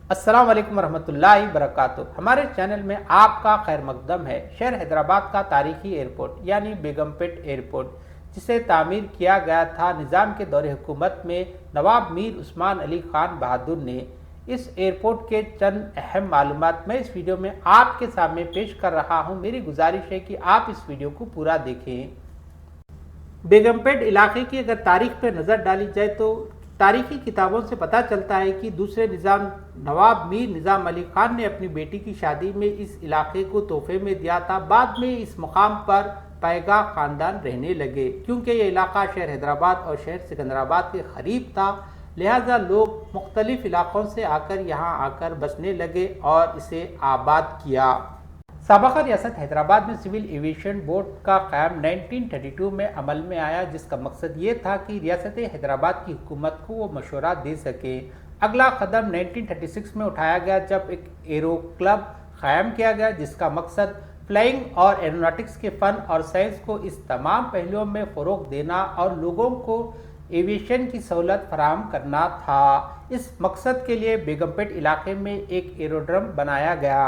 السلام علیکم ورحمۃ اللہ وبرکاتہ۔ ہمارے چینل میں آپ کا خیر مقدم ہے۔ شہر حیدرآباد کا تاریخی ایئرپورٹ یعنی بیگم پیٹ ایئرپورٹ، جسے تعمیر کیا گیا تھا نظام کے دور حکومت میں نواب میر عثمان علی خان بہادر نے، اس ایئرپورٹ کے چند اہم معلومات میں اس ویڈیو میں آپ کے سامنے پیش کر رہا ہوں۔ میری گزارش ہے کہ آپ اس ویڈیو کو پورا دیکھیں۔ بیگم پیٹ علاقے کی اگر تاریخ پہ نظر ڈالی جائے تو تاریخی کتابوں سے پتہ چلتا ہے کہ دوسرے نظام نواب میر نظام علی خان نے اپنی بیٹی کی شادی میں اس علاقے کو تحفے میں دیا تھا۔ بعد میں اس مقام پر پائیگاہ خاندان رہنے لگے، کیونکہ یہ علاقہ شہر حیدرآباد اور شہر سکندرآباد کے قریب تھا، لہٰذا لوگ مختلف علاقوں سے یہاں آ کر بسنے لگے اور اسے آباد کیا۔ سابقہ ریاست حیدرآباد میں سول ایویشن بورڈ کا قیام 1932 میں عمل میں آیا، جس کا مقصد یہ تھا کہ ریاست حیدرآباد کی حکومت کو وہ مشورہ دے سکے۔ اگلا قدم 1936 میں اٹھایا گیا جب ایک ایرو کلب قائم کیا گیا، جس کا مقصد فلائنگ اور ایروناٹکس کے فن اور سائنس کو اس تمام پہلوؤں میں فروغ دینا اور لوگوں کو ایویشن کی سہولت فراہم کرنا تھا۔ اس مقصد کے لیے بیگم پیٹ علاقے میں ایک ایروڈرم بنایا گیا۔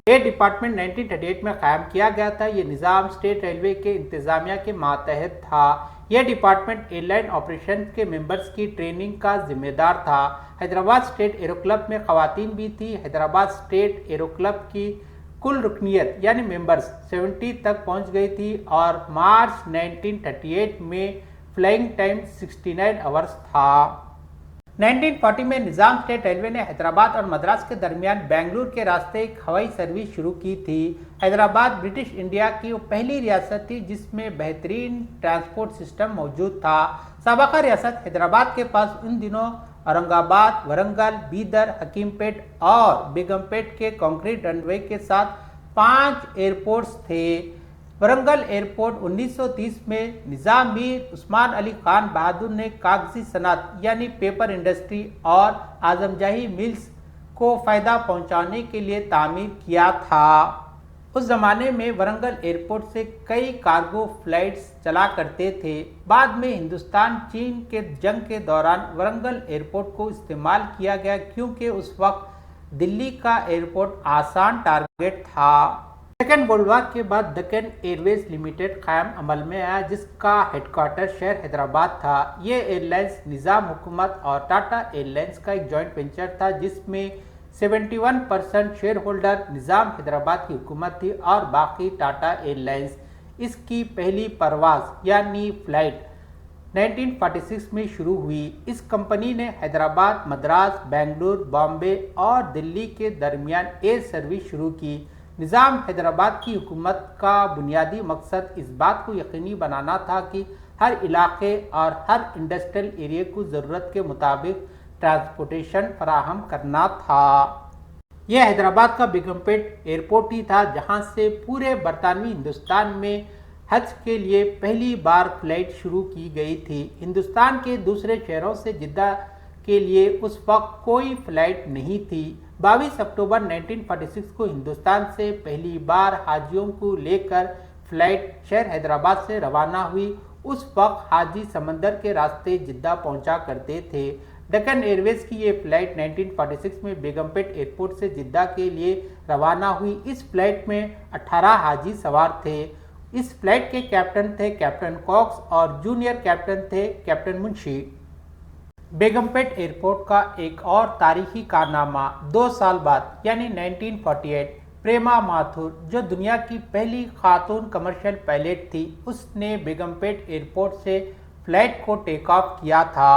یہ ڈپارٹمنٹ 1938 میں قائم کیا گیا تھا۔ یہ نظام اسٹیٹ ریلوے کے انتظامیہ کے ماتحت تھا۔ یہ ڈپارٹمنٹ ایئر لائن آپریشن کے ممبرز کی ٹریننگ کا ذمہ دار تھا۔ حیدرآباد اسٹیٹ ایرو کلب میں خواتین بھی تھیں۔ حیدرآباد اسٹیٹ ایرو کلب کی کل رکنیت یعنی ممبرز 70 تک پہنچ گئی تھی اور مارچ 1938 میں فلائنگ ٹائم 69 آورز تھا۔ 1940 میں نظام اسٹیٹ ریلوے نے حیدرآباد اور مدراس کے درمیان بنگلور کے راستے ایک ہوائی سروس شروع کی تھی۔ حیدرآباد برٹش انڈیا کی وہ پہلی ریاست تھی جس میں بہترین ٹرانسپورٹ سسٹم موجود تھا۔ سابقہ ریاست حیدرآباد کے پاس ان دنوں اورنگ آباد، ورنگل، بیدر، حکیم پیٹ اور بیگم پیٹ کے کنکریٹ رن وے کے ساتھ 5 ایئرپورٹس تھے۔ ورنگل ایئرپورٹ 1930 میں نظام میر عثمان علی خان بہادر نے کاغذی صنعت یعنی پیپر انڈسٹری اور اعظم جاہی ملز کو فائدہ پہنچانے کے لیے تعمیر کیا تھا۔ اس زمانے میں ورنگل ایئرپورٹ سے کئی کارگو فلائٹس چلا کرتے تھے۔ بعد میں ہندوستان چین کے جنگ کے دوران ورنگل ایئرپورٹ کو استعمال کیا گیا، کیونکہ اس وقت دلی کا ایئرپورٹ آسان ٹارگٹ تھا۔ سیکنڈ ورلڈ وار کے بعد دکن ایئر ویز لمیٹڈ قائم عمل میں آیا، جس کا ہیڈ کوارٹر شہر حیدرآباد تھا۔ یہ ایئر لائنز نظام حکومت اور ٹاٹا ایئر لائنز کا ایک جوائنٹ وینچر تھا، جس میں 71% شیئر ہولڈر نظام حیدرآباد کی حکومت تھی اور باقی ٹاٹا ایئر لائنز۔ اس کی پہلی پرواز یعنی فلائٹ 1946 میں شروع ہوئی۔ اس کمپنی نے حیدرآباد، مدراس، بنگلور، بامبے اور دلی کے درمیان ایئر سروس شروع کی۔ نظام حیدرآباد کی حکومت کا بنیادی مقصد اس بات کو یقینی بنانا تھا کہ ہر علاقے اور ہر انڈسٹریل ایریا کو ضرورت کے مطابق ٹرانسپورٹیشن فراہم کرنا تھا۔ یہ حیدرآباد کا بیگم پیٹ ایئرپورٹ ہی تھا جہاں سے پورے برطانوی ہندوستان میں حج کے لیے پہلی بار فلائٹ شروع کی گئی تھی۔ ہندوستان کے دوسرے شہروں سے جدہ کے لیے اس وقت کوئی فلائٹ نہیں تھی۔ 22 اکتوبر 1946 کو ہندوستان سے پہلی بار حاجیوں کو لے کر فلائٹ شہر حیدرآباد سے روانہ ہوئی۔ اس وقت حاجی سمندر کے راستے جدہ پہنچا کرتے تھے۔ ڈکن ایئر ویز کی یہ فلائٹ 1946 میں بیگم پیٹ ایئرپورٹ سے جدہ کے لیے روانہ ہوئی۔ اس فلائٹ میں 18 حاجی سوار تھے۔ اس فلائٹ کے کیپٹن تھے کیپٹن کوکس اور جونیئر کیپٹن تھے کیپٹن منشی۔ بیگم پیٹ ایئرپورٹ کا ایک اور تاریخی کارنامہ 2 سال بعد یعنی 1948 پریما ماتھور، جو دنیا کی پہلی خاتون کمرشل پائلٹ تھی، اس نے بیگم پیٹ ایئرپورٹ سے فلائٹ کو ٹیک آف کیا تھا۔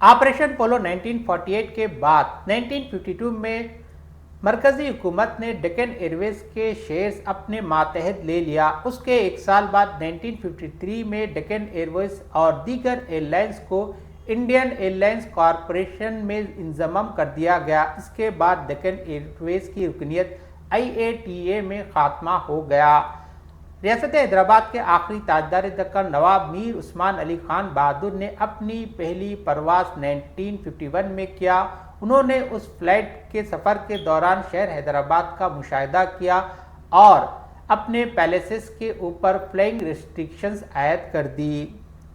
آپریشن پولو 1948 کے بعد 1952 میں مرکزی حکومت نے ڈکن ایئر ویز کے شیئرز اپنے ماتحت لے لیا۔ اس کے ایک سال بعد 1953 میں ڈکن ایئر ویز اور دیگر ایئر لائنز کو انڈین ایئر لائنز کارپوریشن میں انضمام کر دیا گیا۔ اس کے بعد ڈکن ایئر ویز کی رکنیت IATA میں خاتمہ ہو گیا۔ ریاست حیدرآباد کے آخری تاجدار دکن نواب میر عثمان علی خان بہادر نے اپنی پہلی پرواز 1951 میں کیا۔ انہوں نے اس فلائٹ کے سفر کے دوران شہر حیدرآباد کا مشاہدہ کیا اور اپنے پیلیسز کے اوپر فلائنگ ریسٹرکشنز عائد کر دی۔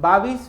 22